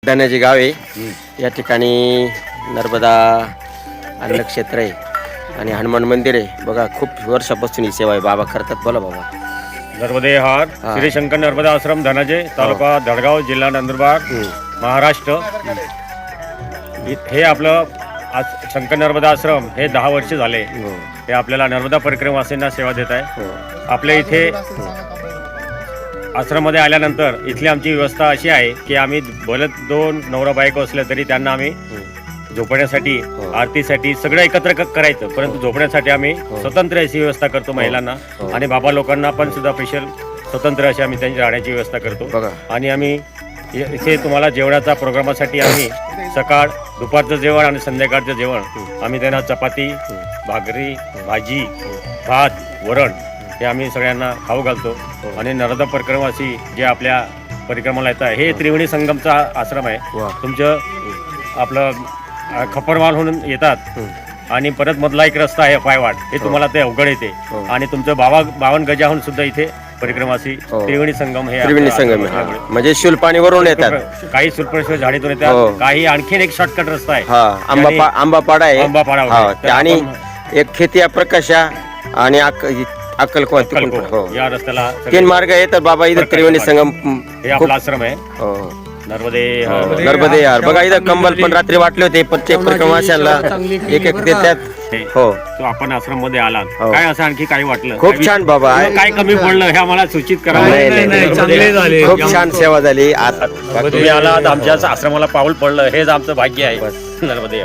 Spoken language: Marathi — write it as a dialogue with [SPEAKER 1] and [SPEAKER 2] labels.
[SPEAKER 1] धनाजी गाव आहे. या ठिकाणी नर्मदा अन्नक्षेत्र आहे आणि हनुमान मंदिर आहे. बघा खूप वर्षापासून ही सेवा आहे. बाबा करतात. बोला बाबा.
[SPEAKER 2] नर्मदे हार श्री शंकर नर्मदा आश्रम धनाजे तालुका धडगाव जिल्हा नंदुरबार महाराष्ट्र. हे आपलं शंकर नर्मदा आश्रम हे 10 वर्ष झाले. हे आपल्याला नर्मदा परिक्रमावासींना सेवा देत आहे. आपल्या इथे आश्रममध्ये आल्यानंतर इथली आमची व्यवस्था अशी आहे की आम्ही भले 2 नवरा बायको असले तरी त्यांना आम्ही झोपण्यासाठी आरतीसाठी सगळं एकत्र करायचं, परंतु झोपण्यासाठी आम्ही स्वतंत्र अशी व्यवस्था करतो महिलांना. आणि बाबा लोकांना पण सुद्धा स्पेशल स्वतंत्र अशी आम्ही त्यांची राहण्याची व्यवस्था करतो. आणि आम्ही इथे तुम्हाला जेवणाचा प्रोग्रामासाठी आम्ही सकाळ दुपारचं जेवण आणि संध्याकाळचं जेवण आम्ही त्यांना चपाती भाकरी भाजी भात वरण हे आम्ही सगळ्यांना खाऊ घालतो. आणि नर्मदा परिक्रमावासी जे आपल्या परिक्रमाला येत आहे, हे त्रिवेणी संगमचा आश्रम आहे. तुमचं आपलं खप्परवाल म्हणून येतात आणि परत मधला एक रस्ता आहे पायवाट, हे तुम्हाला ते अवघड येते. आणि तुमचं 52 गजाहून सुद्धा इथे परिक्रमासी त्रिवेणी संगम हे
[SPEAKER 1] त्रिवेणी संगम म्हणजे शुलपाणीवरून येतात.
[SPEAKER 2] काही सुलपेश्वर झाडीतून येतात, काही आणखीन एक शॉर्टकट रस्ता आहे
[SPEAKER 1] आंबापाडा आहे.
[SPEAKER 2] आंबापाडा
[SPEAKER 1] आणि एक खेतिया प्रकाशा आणि अक्कलकोट
[SPEAKER 2] या रस्त्याला
[SPEAKER 1] 3 मार्ग आहे. तर बाबा इथं त्रिवेणी संगम
[SPEAKER 2] हे आपला आश्रम आहे.
[SPEAKER 1] नर्मदे यार. बघा इथं कंबल पण रात्री वाटले होते. प्रत्येक परिक्रमाशाला एक देतात. हो,
[SPEAKER 2] तो आपण आश्रम मध्ये आला, काय असं आणखी काही वाटलं?
[SPEAKER 1] खूप छान बाबा.
[SPEAKER 2] काय कमी पडलं हे आम्हाला सूचित करा.
[SPEAKER 1] खूप छान सेवा झाली.
[SPEAKER 2] तुम्ही आलात, आमच्या आश्रमाला पाऊल पडलं, हेच आमचं भाग्य आहे. नर्मदे.